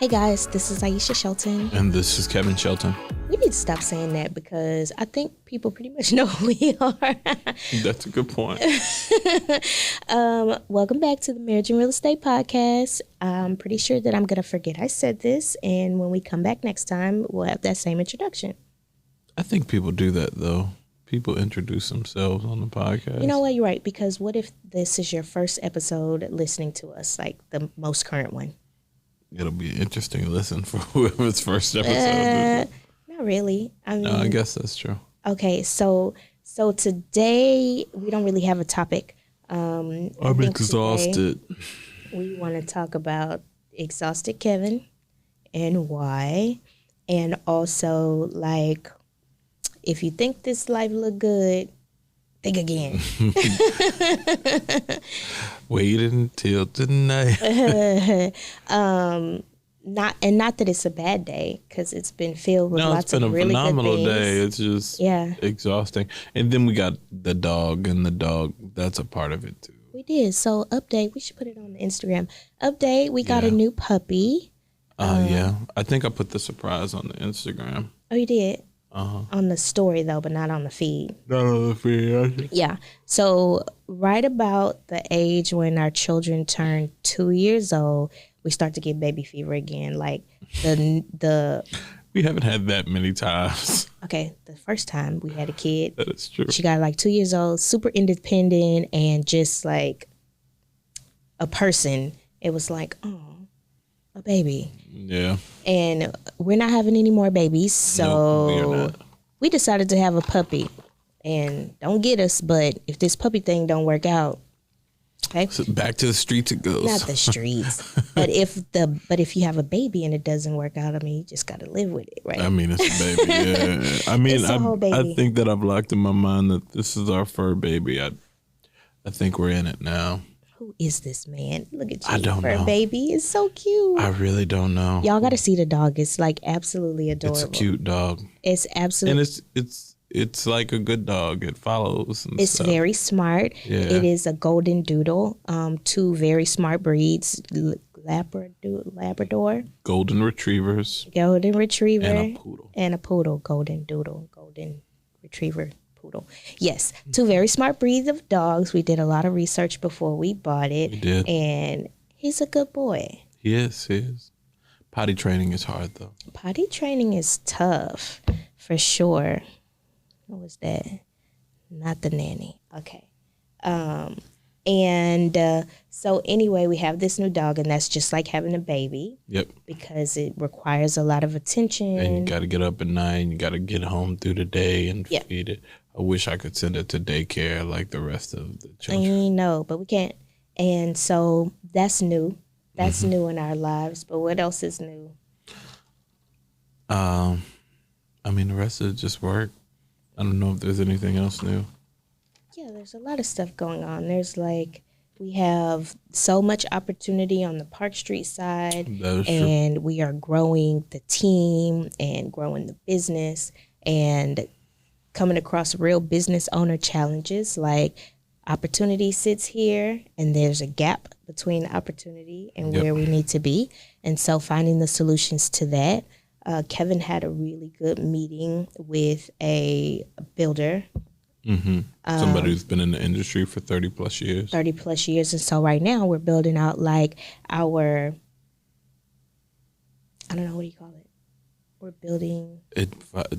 Hey guys, this is Aisha Shelton. And this is Kevin Shelton. We need to stop saying that because I think people pretty much know who we are. That's a good point. Welcome back to the Marriage and Real Estate Podcast. I'm pretty sure that I'm going to forget I said this, and when we come back next time, we'll have that same introduction. I think people do that, though. People introduce themselves on the podcast. You know what? You're right, because what if this is your first episode listening to us, like the most current one? It'll be an interesting listen for whoever's first episode. Not really. I guess that's true. Okay, so today we don't really have a topic. I'm exhausted. We want to talk about exhausted Kevin and why, and also like if you think this life look good, think again. Wait until tonight. Not that it's a bad day, because it's been filled with lots of really good things. No, it's been a phenomenal day. It's just exhausting. And then we got the dog, and the dog, that's a part of it too. We did. So update, we should put it on the Instagram. Update, we got a new puppy. Yeah. I think I put the surprise on the Instagram. Oh, you did? On the story though, but not on the feed. Not on the feed. Yeah. So right about the age when our children turn 2 years old, we start to get baby fever again. Like the we haven't had that many times. Okay, the first time we had a kid. That is true. She got like 2 years old, super independent, and just like a person. It was like, oh, a baby. Yeah. And we're not having any more babies, so we decided to have a puppy. And don't get us, but if this puppy thing don't work out, okay, so back to the streets it goes. Not the streets, but if you have a baby and it doesn't work out, I mean, you just got to live with it, right? I mean, it's a baby. Yeah. I mean, It's a whole baby. I think that I've locked in my mind that this is our fur baby. I think we're in it now. Who is this man? Look at you. I don't know. Fur baby is so cute. I really don't know. Y'all got to see the dog. It's like absolutely adorable. It's a cute dog. It's absolutely. And it's like a good dog. It follows. And it's stuff. very smart. Yeah. It is a golden doodle. Two very smart breeds. Labrador. Golden retrievers. Golden retriever. And a poodle. And a poodle. Golden doodle. Golden retriever. Poodle. Yes, two very smart breeds of dogs. We did a lot of research before we bought it. We did. And he's a good boy. He is. Potty training is hard, though. Potty training is tough, for sure. What was that? Not the nanny. Okay. So anyway, we have this new dog, and that's just like having a baby. Yep. Because it requires a lot of attention. And you got to get up at night, and you got to get home through the day and feed it. I wish I could send it to daycare like the rest of the children. I know, but we can't. And so that's new. That's new in our lives. But what else is new? I mean, the rest of it just work. I don't know if there's anything else new. Yeah, there's a lot of stuff going on. There's like, we have so much opportunity on the Park Street side. That is and true. We are growing the team and growing the business and coming across real business owner challenges. Like, opportunity sits here and there's a gap between opportunity and where we need to be. And so finding the solutions to that. Kevin had a really good meeting with a builder. Somebody who's been in the industry for 30 plus years. 30 plus years. And so right now we're building out like our, I don't know, what do you call it? We're building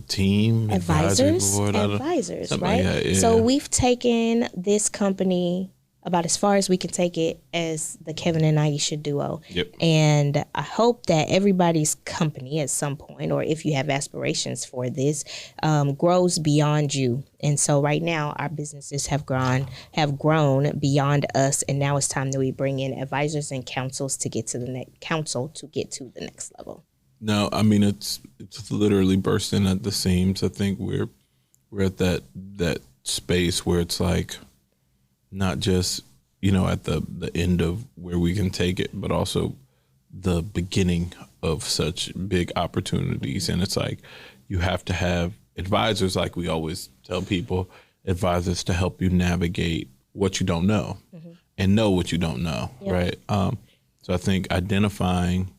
team, advisors, board, right? Like that, yeah. So we've taken this company about as far as we can take it as the Kevin and Aisha duo. Yep. And I hope that everybody's company at some point, or if you have aspirations for this, grows beyond you. And so right now our businesses have grown beyond us. And now it's time that we bring in advisors and counsels to get to the next level. No, I mean, it's literally bursting at the seams. I think we're at that space where it's like, not just, at the end of where we can take it, but also the beginning of such big opportunities. And it's like, you have to have advisors, like we always tell people, advisors to help you navigate what you don't know and know what you don't know, right? So I think identifying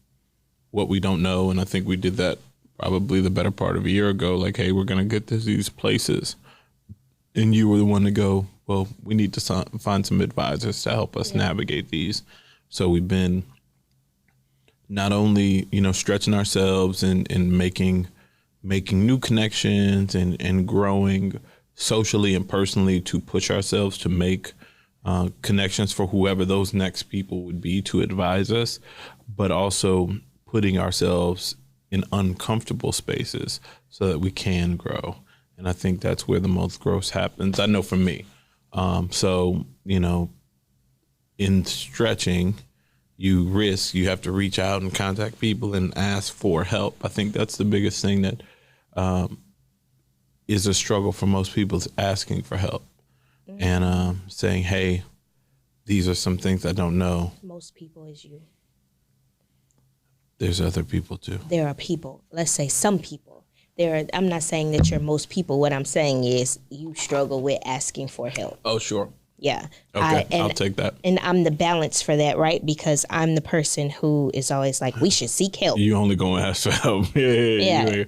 what we don't know. And I think we did that probably the better part of a year ago. Like, hey, we're going to get to these places. And you were the one to go, well, we need to find some advisors to help us navigate these. So we've been not only, stretching ourselves and making new connections and growing socially and personally to push ourselves to make connections for whoever those next people would be to advise us, but also putting ourselves in uncomfortable spaces so that we can grow. And I think that's where the most growth happens. I know for me. So, in stretching, you have to reach out and contact people and ask for help. I think that's the biggest thing that is a struggle for most people, is asking for help and saying, hey, these are some things I don't know. Most people is you. There's other people too. There are people, let's say some people. I'm not saying that you're most people. What I'm saying is you struggle with asking for help. Oh, sure. Yeah. Okay, I'll take that. And I'm the balance for that, right? Because I'm the person who is always like, we should seek help. You only going to ask for help. Yeah.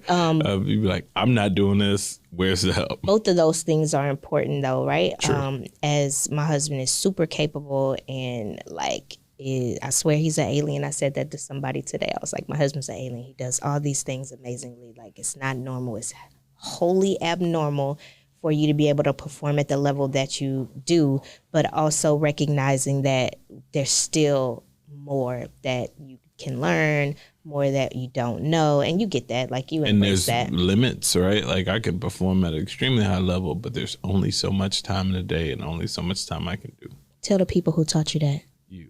You be like, I'm not doing this. Where's the help? Both of those things are important though, right? Sure. As my husband is super capable and I swear he's an alien. I said that to somebody today. I was like, my husband's an alien. He does all these things amazingly. Like, it's not normal. It's wholly abnormal for you to be able to perform at the level that you do, but also recognizing that there's still more that you can learn, more that you don't know, and you get that. Like, you embrace that. And there's limits, right? Like, I can perform at an extremely high level, but there's only so much time in a day and only so much time I can do. Tell the people who taught you that. You.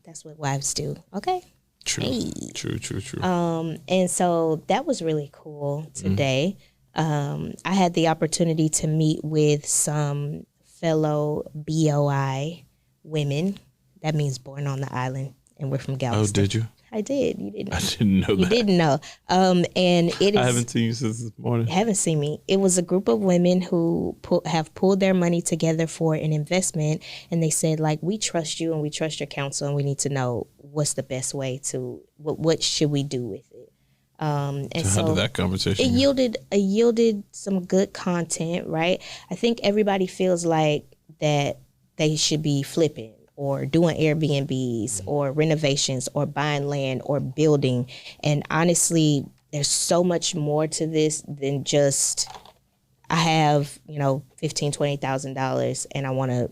That's what wives do. Okay. True. Hey. True. And so that was really cool today. I had the opportunity to meet with some fellow BOI women. That means born on the island, and we're from Galveston. Oh, did you? I did. You didn't. I didn't know that. You didn't know. And it is. I haven't seen you since this morning. Haven't seen me. It was a group of women who have pulled their money together for an investment, and they said, like, we trust you and we trust your counsel, and we need to know what's the best way to what should we do with it. And so how did that conversation? It yielded some good content, right? I think everybody feels like that they should be flipping or doing Airbnbs or renovations or buying land or building. And honestly, there's so much more to this than just, I have, $15,000, $20,000 and I want to,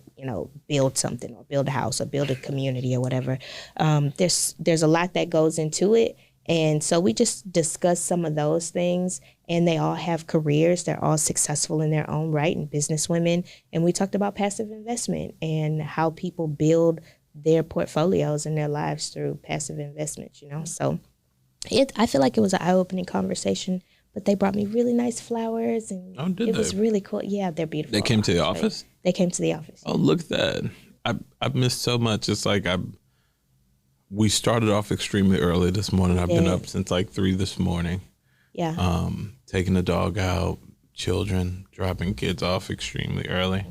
build something or build a house or build a community or whatever. There's a lot that goes into it. And so we just discussed some of those things, and they all have careers. They're all successful in their own right and business women. And we talked about passive investment and how people build their portfolios and their lives through passive investments, So I feel like it was an eye-opening conversation, but they brought me really nice flowers, and it was really cool. Yeah, they're beautiful. They came to the office? They came to the office. Oh, look at that. I've missed so much. It's like we started off extremely early this morning. I've been up since like 3 this morning. Yeah. Taking the dog out, children, dropping kids off extremely early.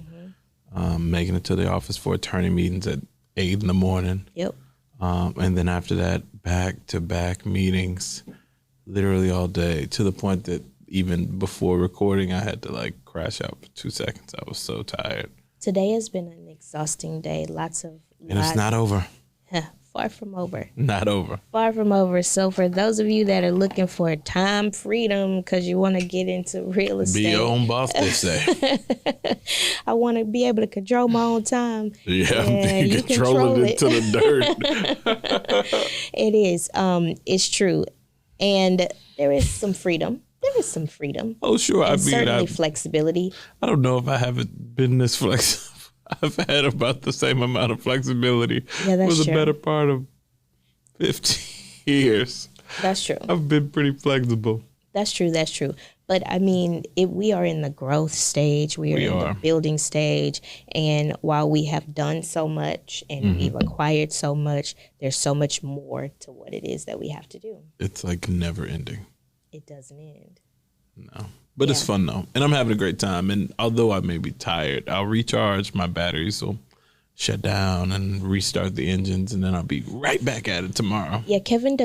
Making it to the office for attorney meetings at 8 in the morning. Yep. And then after that, back-to-back meetings, literally all day, to the point that even before recording, I had to crash out for 2 seconds. I was so tired. Today has been an exhausting day. And it's not over. Far from over. Not over. Far from over. So for those of you that are looking for time freedom because you want to get into real estate. Be your own boss, they say. I want to be able to control my own time. Yeah, you controlling it to the dirt. It is. It's true. And there is some freedom. Oh, sure. And certainly flexibility. I don't know if I haven't been this flexible. I've had about the same amount of flexibility for the better part of 15 years. That's true. I've been pretty flexible. That's true. But I mean, we are in the growth stage. We are in the building stage. And while we have done so much and we've acquired so much, there's so much more to what it is that we have to do. It's like never ending. It doesn't end. No. But it's fun, though. And I'm having a great time. And although I may be tired, I'll recharge. My batteries will shut down and restart the engines, and then I'll be right back at it tomorrow. Yeah, Kevin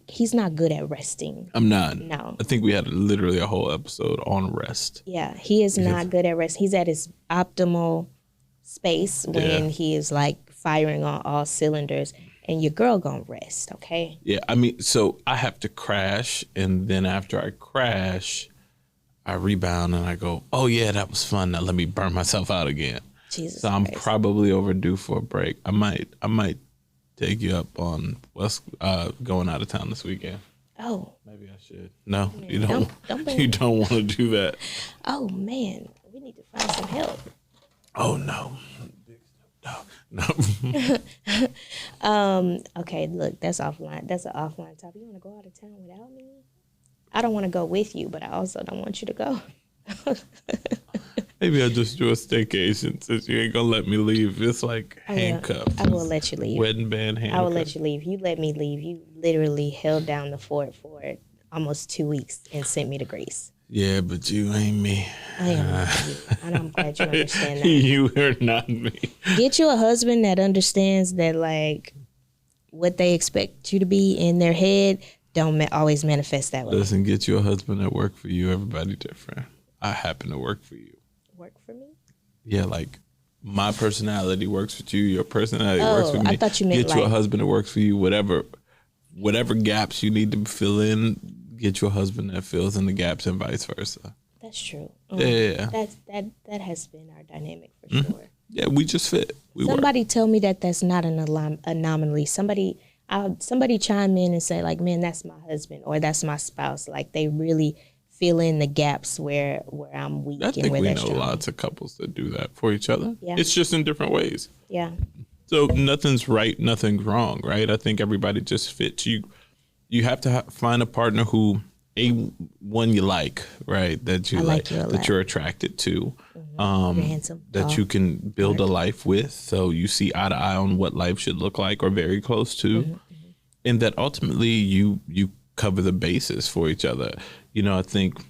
he's not good at resting. I'm not. No. I think we had literally a whole episode on rest. Yeah, he is not good at rest. He's at his optimal space when he is like firing on all cylinders, and your girl gonna rest, okay? Yeah, I mean, so I have to crash, and then after I crash, I rebound and I go, oh yeah, that was fun. Now let me burn myself out again. Jesus So I'm Christ. probably overdue for a break. I might take you up on what's going out of town this weekend. Oh. Maybe I should. No, you don't. Don't You don't want to do that. Oh man, we need to find some help. Oh no. No. Okay, look, that's offline. That's an offline topic. You want to go out of town without me? I don't want to go with you, but I also don't want you to go. Maybe I'll just do a staycation since you ain't gonna let me leave. It's like handcuffs. I will let you leave. Wedding band handcuffs. I will let you leave. You let me leave. You literally held down the fort for almost 2 weeks and sent me to Greece. Yeah, but you ain't me. I am not you, and I'm glad you understand that. You are not me. Get you a husband that understands that, like, what they expect you to be in their head don't always manifest that way. Listen, get you a husband that work for you. Everybody different. I happen to work for you. Work for me? Yeah, like my personality works with you. Your personality works with me. I thought you meant get you a husband that works for you. Whatever gaps you need to fill in, get you a husband that fills in the gaps and vice versa. That's true. Yeah. That has been our dynamic for sure. Yeah, we just fit. Somebody tell me that's not an anomaly. Somebody chime in and say, like, man, that's my husband or that's my spouse. Like, they really fill in the gaps where I'm weak I and think where we they're know strong. lots of couples that do that for each other. Yeah. It's just in different ways. Yeah. So nothing's right, nothing's wrong, right? I think everybody just fits. You have to find a partner who one you like, right? That you like, that you're attracted to, You're handsome, that tall, you can build a life with. So you see eye to eye on what life should look like, or very close to, and that ultimately you cover the basis for each other. You know, I think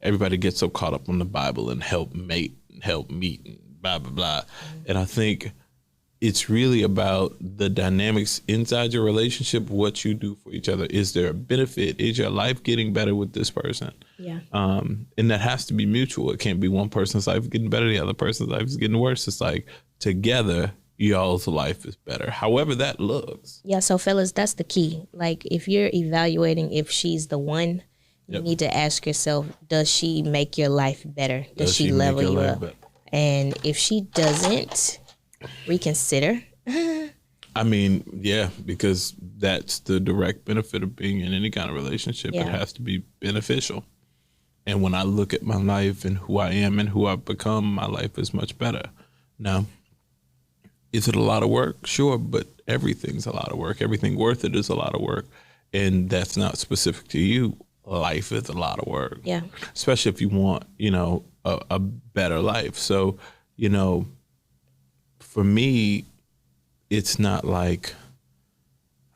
everybody gets so caught up on the Bible and help mate, help meet, and blah blah blah, and I think it's really about the dynamics inside your relationship, what you do for each other. Is there a benefit? Is your life getting better with this person? Yeah. And that has to be mutual. It can't be one person's life getting better, the other person's life is getting worse. It's like together, y'all's life is better. However that looks. Yeah, so fellas, that's the key. Like, if you're evaluating if she's the one, you need to ask yourself, does she make your life better? Does she level you up? Better? And if she doesn't, reconsider. I mean, yeah, because that's the direct benefit of being in any kind of relationship. It has to be beneficial. And when I look at my life and who I am and who I've become, my life is much better. Now, is it a lot of work? Sure, but everything's a lot of work. Everything worth it is a lot of work. And that's not specific to you. Life is a lot of work. Yeah. Especially if you want, a better life. So, for me, it's not like,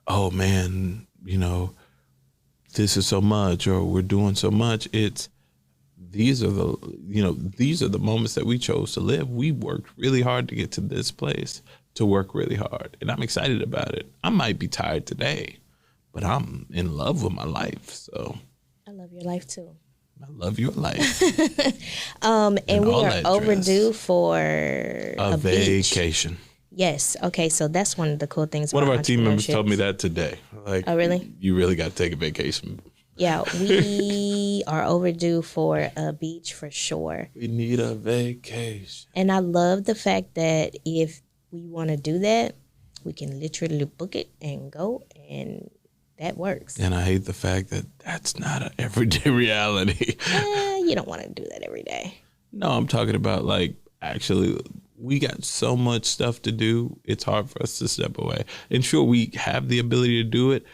oh man, this is so much or we're doing so much. It's these are the moments that we chose to live. We worked really hard to get to this place, to work really hard. And I'm excited about it. I might be tired today, but I'm in love with my life. So I love your life too. I love your life. And we are overdue for a vacation. Beach. Yes. Okay. So that's one of the cool things. One of our team members told me that today. Like, oh, really? You really got to take a vacation. Yeah, we are overdue for a beach for sure. We need a vacation. And I love the fact that if we want to do that, we can literally book it and go, and that works. And I hate the fact that that's not an everyday reality. You don't want to do that every day. No, I'm talking about, like, actually, we got so much stuff to do. It's hard for us to step away. And sure, we have the ability to do it.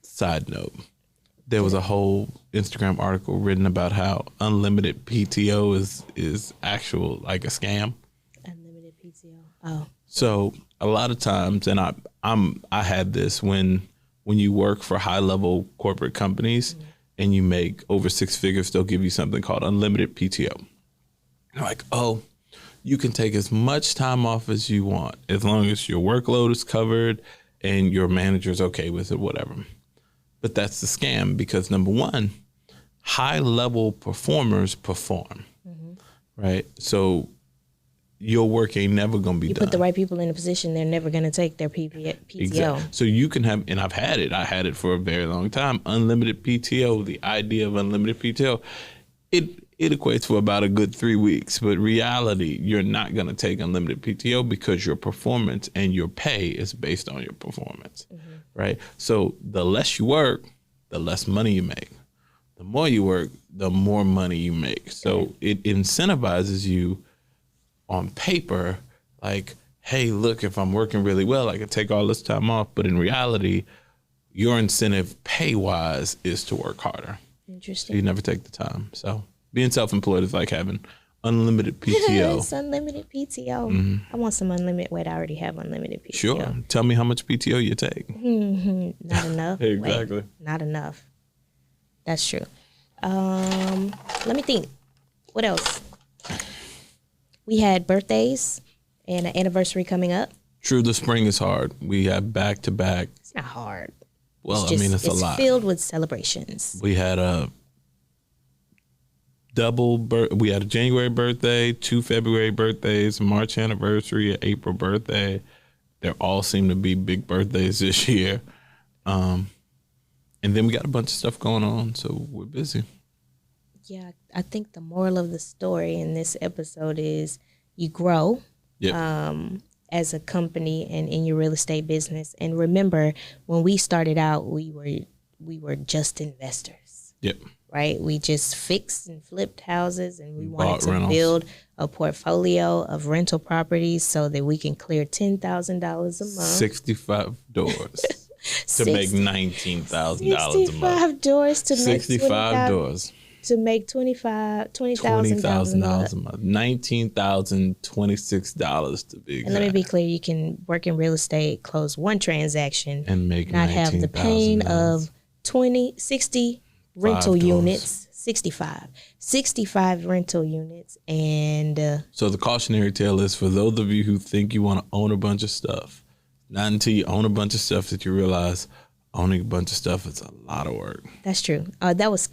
Side note, there was a whole Instagram article written about how unlimited PTO is actual, like, a scam. Unlimited PTO. Oh. So a lot of times, and I had this when you work for high level corporate companies and you make over 6 figures, they'll give you something called unlimited PTO. You're like, oh, you can take as much time off as you want, as long as your workload is covered and your manager's okay with it, whatever. But that's the scam, because number one, high level performers perform, right? So your work ain't never going to be You done. put the right people in a position, they're never going to take their PTO. Exactly. So you can have, and I've had it. I had it for a very long time. Unlimited PTO. The idea of unlimited PTO, it equates for about a good 3 weeks. But reality, you're not going to take unlimited PTO because your performance and your pay is based on your performance, right? So the less you work, the less money you make. The more you work, the more money you make. So it incentivizes you on paper, like, hey, look, if I'm working really well, I can take all this time off. But in reality, your incentive pay-wise is to work harder. Interesting. You never take the time. So being self-employed is like having unlimited PTO. It's unlimited PTO. I want some unlimited. Wait, I already have unlimited PTO. Sure. Tell me how much PTO you take. Not enough. Exactly. Wait, not enough. That's true. Let me think. What else? We had birthdays and an anniversary coming up. True, the spring is hard. We have back-to-back. It's not hard. Well, It's just, it's a lot. It's filled with celebrations. We had a we had a January birthday, 2 February birthdays, a March anniversary, an April birthday. They all seem to be big birthdays this year. And then we got a bunch of stuff going on, so we're busy. Yeah, I think the moral of the story in this episode is you grow as a company and in your real estate business. And remember, when we started out, we were just investors. Yep. Right? We just fixed and flipped houses, and we wanted Bought to rentals. build a portfolio of rental properties so that we can clear $10,000 a month. 65 doors to make $19,000 a month. 65 doors to make 65 doors. to make $20,000 $20,000 a month. $19,026 to be exact. And let me be clear, you can work in real estate, close one transaction, And make not have the pain $19,000. of 60 rental doors. units, 65 rental units. And So the cautionary tale is for those of you who think you want to own a bunch of stuff, not until you own a bunch of stuff that you realize owning a bunch of stuff is a lot of work. that's true. That was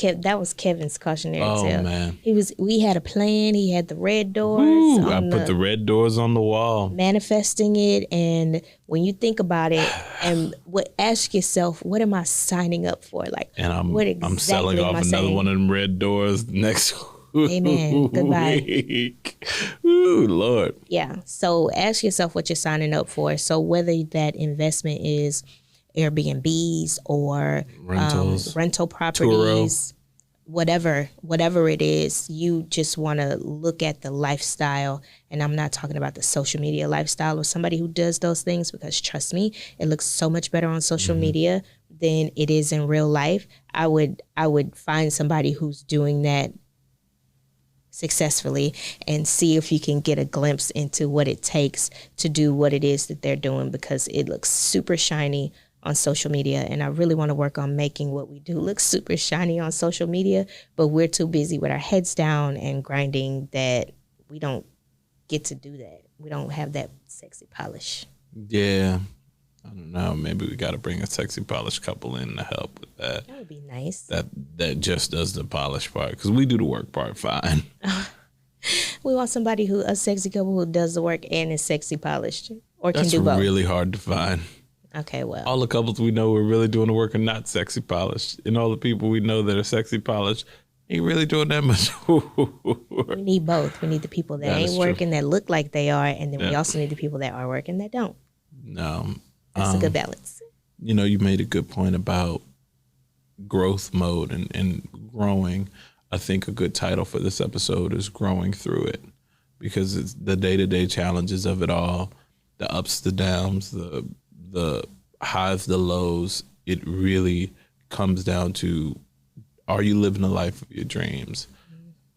Kevin's cautionary Oh, tale. man. We had a plan. He had the red doors. Ooh, I on put the red doors on the wall. manifesting it. And when you think about it, and ask yourself, what am I signing up for? Like, And what I'm selling exactly am off I another saying? one of them red doors next Amen. Goodbye. week. Ooh, Lord. Yeah. So ask yourself what you're signing up for. So whether that investment is Airbnbs or Rentals. rental properties, whatever it is, you just want to look at the lifestyle. And I'm not talking about the social media lifestyle of somebody who does those things, because trust me, it looks so much better on social media than it is in real life. I would find somebody who's doing that successfully and see if you can get a glimpse into what it takes to do what it is that they're doing, because it looks super shiny on social media. And I really want to work on making what we do look super shiny on social media, but we're too busy with our heads down and grinding that we don't get to do that. We don't have that sexy polish. Yeah. I don't know. Maybe we got to bring a sexy polish couple in to help with that. That would be nice. That just does the polish part, because we do the work part fine. We want somebody a sexy couple who does the work and is sexy polished, or That's can do both. really hard to find. Okay, well. All the couples we know who are really doing the work are not sexy polished, and all the people we know that are sexy polished ain't really doing that much work. We need both. We need the people that That is ain't true. working that look like they are, and then we Yeah. also need the people that are working that don't. No. That's a good balance. You know, you made a good point about growth mode and growing. I think a good title for this episode is Growing Through It, because it's the day-to-day challenges of it all, the ups, the downs, the highs, the lows. It really comes down to, are you living the life of your dreams?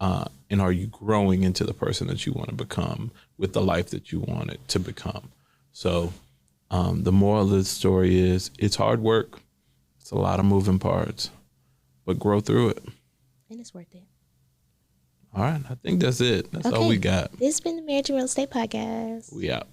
And are you growing into the person that you want to become with the life that you want it to become? So the moral of the story is, it's hard work. It's a lot of moving parts, but grow through it. And it's worth it. All right. I think that's it. That's all we got. This has been the Marriage and Real Estate Podcast. We out.